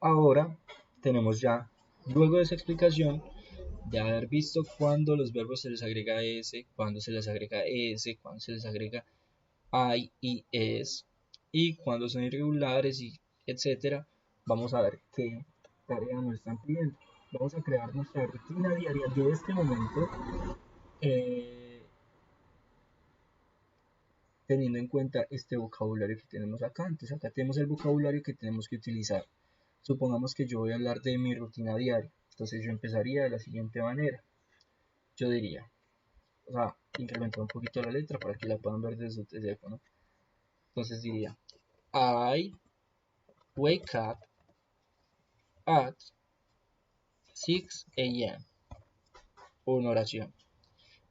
Ahora tenemos ya, luego de esa explicación, de haber visto cuándo los verbos se les agrega s, cuándo se les agrega s, cuándo se les agrega I y es, y cuándo son irregulares, y etcétera, vamos a ver qué tarea nos están pidiendo. Vamos a crear nuestra rutina diaria de este momento, eh, teniendo en cuenta este vocabulario que tenemos acá. Entonces acá tenemos el vocabulario que tenemos que utilizar. Supongamos que yo voy a hablar de mi rutina diaria. Entonces yo empezaría de la siguiente manera. Yo diría, o sea, incrementar un poquito la letra para que la puedan ver desde su teléfono. Entonces diría, I wake up at 6 a.m. Una oración.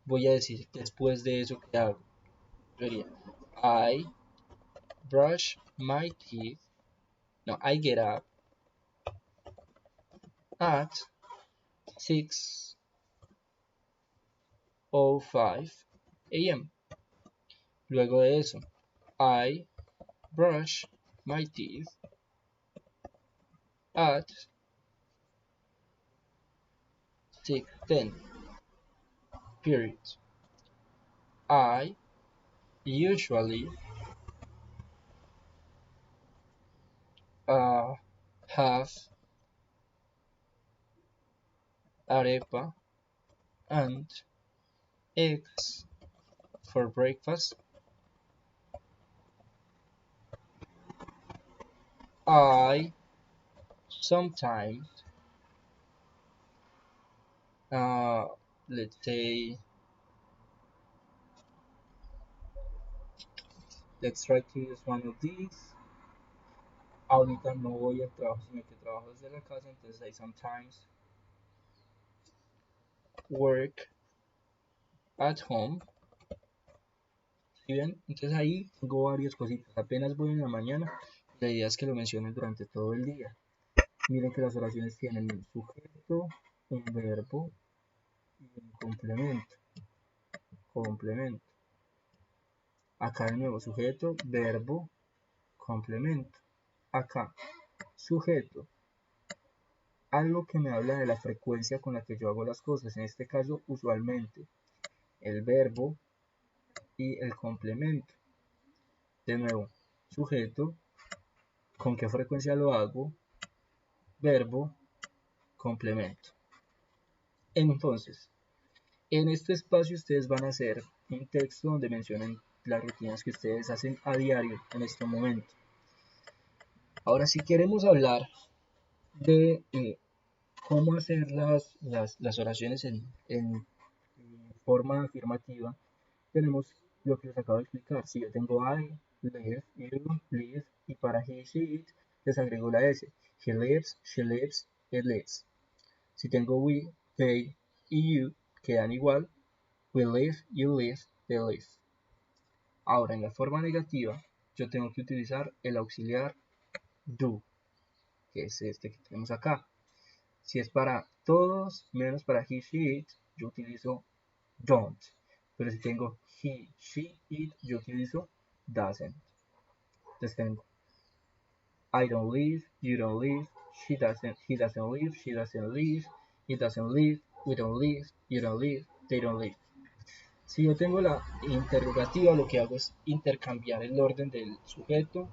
Voy a decir después de eso que hago. Yo diría, I brush my teeth. No, I get up at 6:05 a.m. Luego de eso, I brush my teeth at 6:10. Period. I usually uh, have arepa and eggs for breakfast. I sometimes, uh, let's say, let's try to use one of these. Ahorita no voy al trabajo, sino que trabajo desde la casa, entonces I sometimes work at home. ¿Sí ven? Entonces ahí tengo varias cositas. Apenas voy en la mañana, la idea es que lo mencionen durante todo el día. Miren que las oraciones tienen un sujeto, un verbo y un complemento. Complemento. Acá de nuevo sujeto, verbo, complemento. Acá, sujeto, algo que me habla de la frecuencia con la que yo hago las cosas. En este caso, usualmente, el verbo y el complemento. De nuevo, sujeto, con qué frecuencia lo hago, verbo, complemento. Entonces, en este espacio ustedes van a hacer un texto donde mencionen las rutinas que ustedes hacen a diario en este momento. Ahora, si queremos hablar de cómo hacer las oraciones en forma afirmativa, tenemos lo que les acabo de explicar. Si yo tengo I, live, you, live, y para he, she, it, les agrego la S. He lives, she lives, it lives. Si tengo we, they y you, quedan igual. We live, you live, they live. Ahora, en la forma negativa, yo tengo que utilizar el auxiliar do, que es este que tenemos acá. Si es para todos, menos para he, she, it, yo utilizo don't. Pero si tengo he, she, it, yo utilizo doesn't. Entonces tengo I don't live, you don't live, he doesn't live, she doesn't live, it doesn't live, we don't live, you don't live, they don't live. Si yo tengo la interrogativa, lo que hago es intercambiar el orden del sujeto.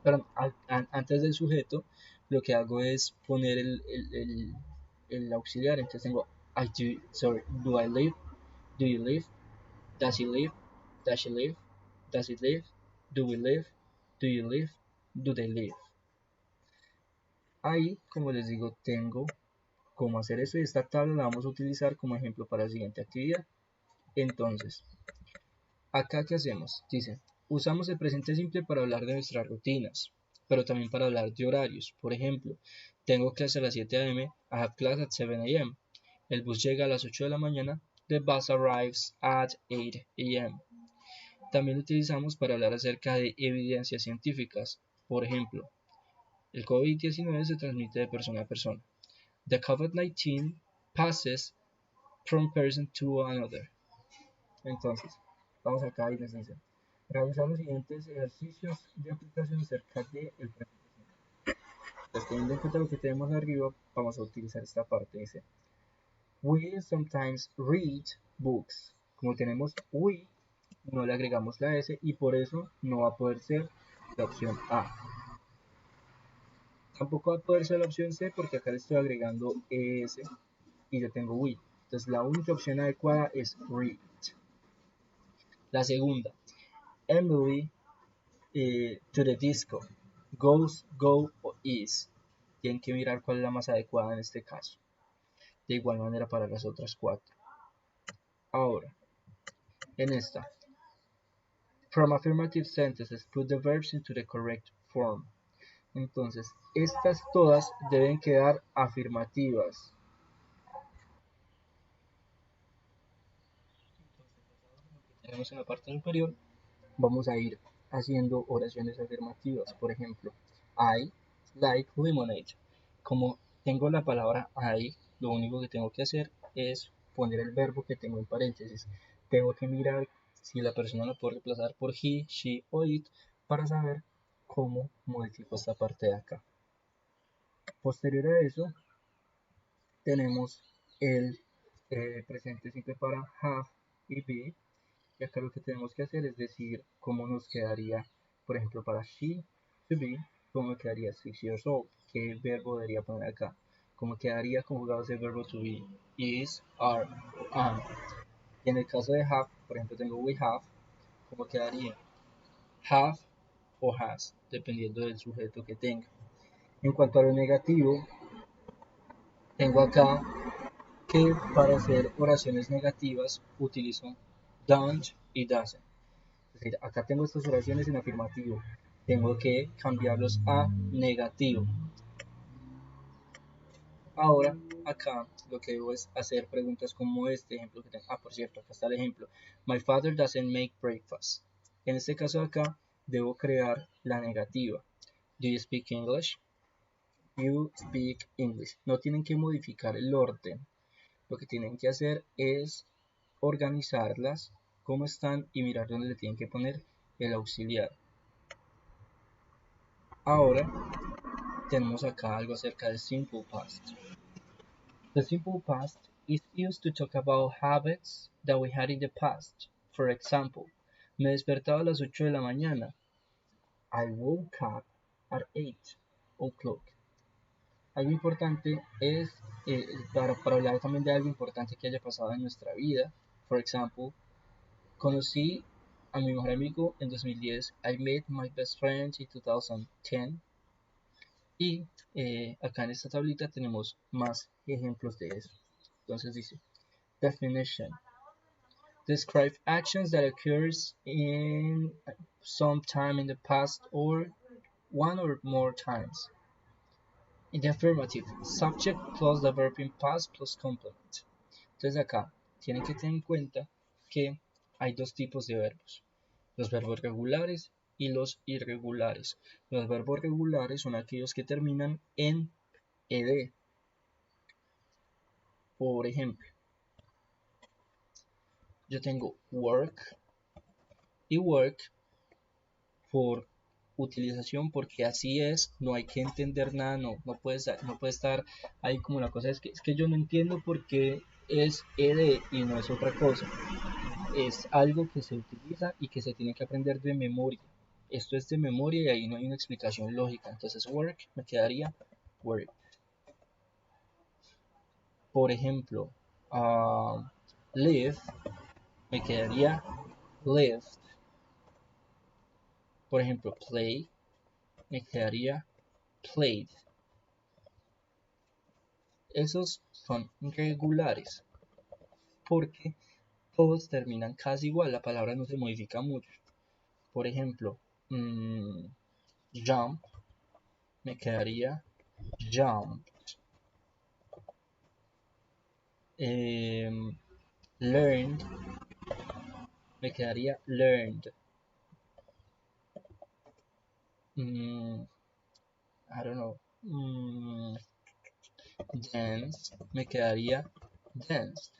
Pero antes del sujeto, lo que hago es poner el auxiliar. Entonces tengo do I live, do you live, does he live, does she live, does it live, do we live, do you live, do they live. Ahí, como les digo, tengo cómo hacer eso y esta tabla la vamos a utilizar como ejemplo para la siguiente actividad. Entonces, acá ¿qué hacemos? Dice, usamos el presente simple para hablar de nuestras rutinas, pero también para hablar de horarios. Por ejemplo, tengo clase a las 7 a.m., I have class at 7 a.m. El bus llega a las 8 de la mañana, the bus arrives at 8 a.m. También lo utilizamos para hablar acerca de evidencias científicas. Por ejemplo, el COVID-19 se transmite de persona a persona. The COVID-19 passes from person to another. Entonces, vamos acá y les dice, realizar los siguientes ejercicios de aplicación acerca del presente simple. Entonces, teniendo en cuenta lo que tenemos arriba, vamos a utilizar esta parte. Dice, we sometimes read books. Como tenemos we, no le agregamos la S y por eso no va a poder ser la opción A. Tampoco va a poder ser la opción C porque acá le estoy agregando ES y yo tengo we. Entonces la única opción adecuada es read. La segunda, Emily to the disco. Goes, go o is. Tienen que mirar cuál es la más adecuada en este caso. De igual manera para las otras cuatro. Ahora, en esta, from affirmative sentences, put the verbs into the correct form. Entonces, estas todas deben quedar afirmativas. Tenemos en la parte superior, vamos a ir haciendo oraciones afirmativas. Por ejemplo, I like lemonade. Como tengo la palabra I, lo único que tengo que hacer es poner el verbo que tengo en paréntesis. Tengo que mirar si la persona lo puede reemplazar por he, she o it para saber cómo modifico esta parte de acá. Posterior a eso, tenemos el presente simple para have y be. Y acá lo que tenemos que hacer es decir cómo nos quedaría, por ejemplo, para she, to be, cómo quedaría 6 years old, qué verbo debería poner acá, cómo quedaría conjugado ese verbo to be, is, are, am. Y en el caso de have, por ejemplo, tengo we have, cómo quedaría have o has, dependiendo del sujeto que tenga. En cuanto a lo negativo, tengo acá que para hacer oraciones negativas utilizo don't y doesn't. Es decir, acá tengo estas oraciones en afirmativo. Tengo que cambiarlos a negativo. Ahora, acá lo que debo es hacer preguntas como este ejemplo que tengo. Ah, por cierto, acá está el ejemplo. My father doesn't make breakfast. En este caso de acá, debo crear la negativa. Do you speak English? You speak English. No tienen que modificar el orden. Lo que tienen que hacer es organizarlas como están y mirar dónde le tienen que poner el auxiliar. Ahora tenemos acá algo acerca del simple past. The simple past is used to talk about habits that we had in the past. For example, me despertaba a las 8 de la mañana. I woke up at 8 o'clock. Algo importante es, para hablar también de algo importante que haya pasado en nuestra vida. For example, conocí a mi mejor amigo en 2010. I met my best friend in 2010. Y acá en esta tablita tenemos más ejemplos de eso. Entonces dice, definition. Describe actions that occurs in some time in the past or one or more times. In the affirmative, subject plus the verb in past plus complement. Entonces acá tienen que tener en cuenta que hay dos tipos de verbos. Los verbos regulares y los irregulares. Los verbos regulares son aquellos que terminan en ed. Por ejemplo, yo tengo work y work por utilización porque así es, no hay que entender nada, no puede estar ahí como la cosa, es que yo no entiendo por qué es ed y no es otra cosa. Es algo que se utiliza y que se tiene que aprender de memoria. Esto es de memoria y ahí no hay una explicación lógica. Entonces work me quedaría work. Por ejemplo, live me quedaría lived. Por ejemplo, play me quedaría played. Esos son regulares porque todos terminan casi igual, la palabra no se modifica mucho. Por ejemplo, jump me quedaría jumped. Learned me quedaría learned. I don't know. Dance me quedaría danced.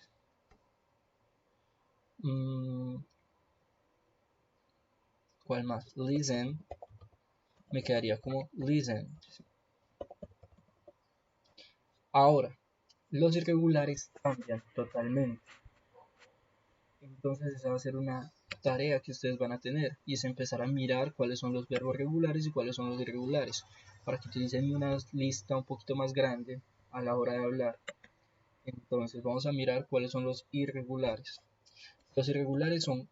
¿Cuál más? Listen me quedaría como listened. Ahora, los irregulares cambian totalmente. Entonces esa va a ser una tarea que ustedes van a tener y es empezar a mirar cuáles son los verbos regulares y cuáles son los irregulares para que utilicen una lista un poquito más grande a la hora de hablar. Entonces vamos a mirar cuáles son los irregulares. Los irregulares son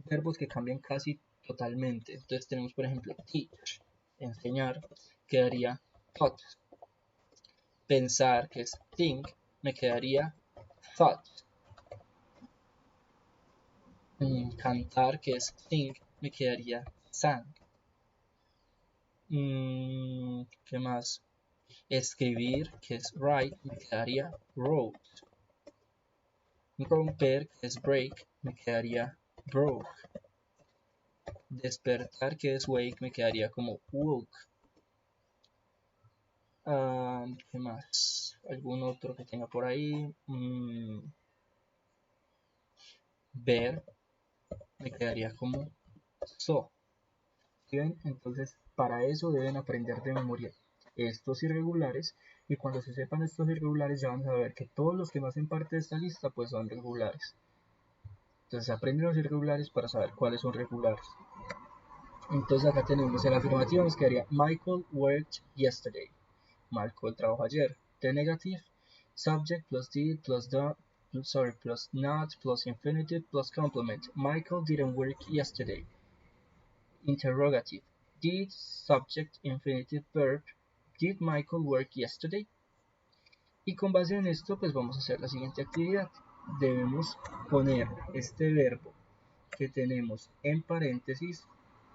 verbos que cambian casi totalmente. Entonces tenemos por ejemplo teach, enseñar, quedaría taught. Pensar, que es think, me quedaría thought. Cantar, que es sing, me quedaría sang. ¿Qué más? Escribir, que es write, me quedaría wrote. Romper, que es break, me quedaría broke. Despertar, que es wake, me quedaría como woke. ¿Qué más? ¿Algún otro que tenga por ahí? Ver, me quedaría como saw. ¿Bien? Entonces, para eso deben aprender de memoria estos irregulares y cuando se sepan estos irregulares ya van a saber que todos los que no hacen parte de esta lista pues son regulares. Entonces aprenden los irregulares para saber cuáles son regulares. Entonces acá tenemos el afirmativo, nos quedaría Michael worked yesterday. Michael trabajó ayer. The negative, subject plus did plus the, plus not plus infinitive plus complement. Michael didn't work yesterday. Interrogative. Did subject infinitive verb. Did Michael work yesterday? Y con base en esto, pues vamos a hacer la siguiente actividad. Debemos poner este verbo que tenemos en paréntesis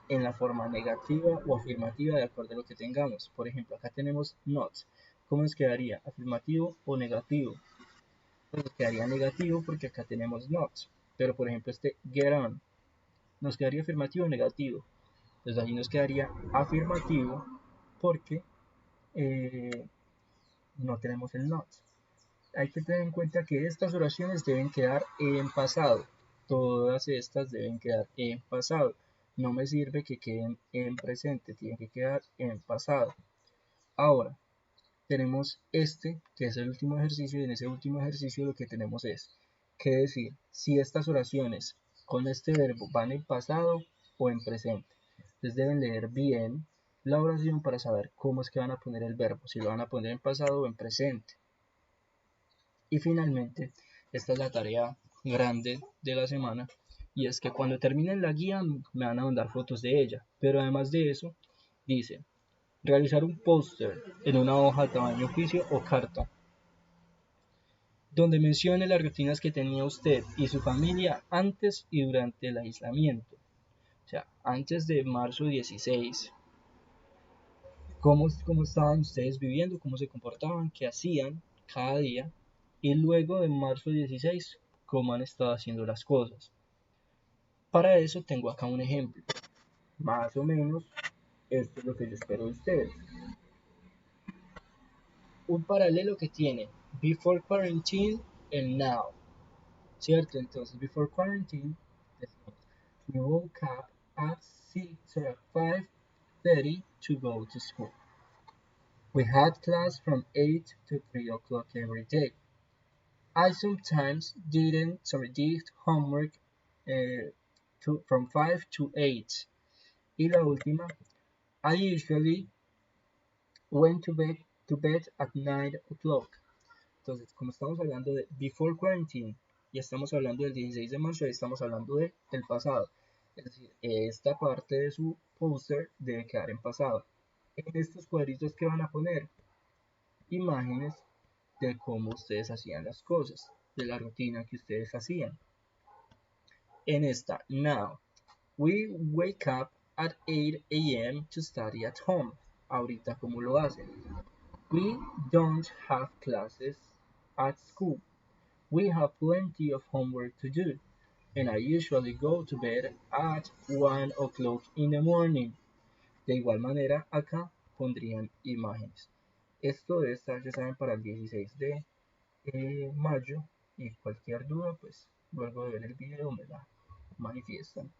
en la forma negativa o afirmativa de acuerdo a lo que tengamos. Por ejemplo, acá tenemos not. ¿Cómo nos quedaría? ¿Afirmativo o negativo? Pues nos quedaría negativo porque acá tenemos not. Pero por ejemplo este get on, ¿nos quedaría afirmativo o negativo? Entonces allí nos quedaría afirmativo porque no tenemos el not. Hay que tener en cuenta que estas oraciones deben quedar en pasado. Todas estas deben quedar en pasado. No me sirve que queden en presente, tienen que quedar en pasado. Ahora, tenemos este, que es el último ejercicio, y en ese último ejercicio lo que tenemos es que decir si estas oraciones con este verbo van en pasado o en presente. Entonces deben leer bien la oración para saber cómo es que van a poner el verbo, si lo van a poner en pasado o en presente. Y finalmente, esta es la tarea grande de la semana, y es que cuando terminen la guía me van a mandar fotos de ella. Pero además de eso, dice, realizar un póster en una hoja tamaño oficio o carta, donde mencione las rutinas que tenía usted y su familia antes y durante el aislamiento. O sea, antes de marzo 16, cómo estaban ustedes viviendo, cómo se comportaban, qué hacían cada día, y luego de marzo 16, cómo han estado haciendo las cosas. Para eso tengo acá un ejemplo. Más o menos, esto es lo que yo espero de ustedes. Un paralelo que tiene before quarantine and now. ¿Cierto? Entonces, before quarantine, decimos, we woke up at 5:30 to go to school. We had class from 8 to 3 o'clock every day. I sometimes did homework from 5 to 8. Y la última, I usually went to bed at 9 o'clock. Entonces, como estamos hablando de before quarantine y estamos hablando del 16 de marzo, estamos hablando del pasado. Es decir, esta parte de su póster debe quedar en pasado. En estos cuadritos que van a poner imágenes de cómo ustedes hacían las cosas, de la rutina que ustedes hacían. En esta, now, we wake up at 8 a.m. to study at home. Ahorita, ¿cómo lo hacen? We don't have classes at school. We have plenty of homework to do. And I usually go to bed at 1 o'clock in the morning. De igual manera, acá pondrían imágenes. Esto debe estar, ya saben, para el 16 de mayo. Y cualquier duda, pues luego de ver el video me la manifiestan.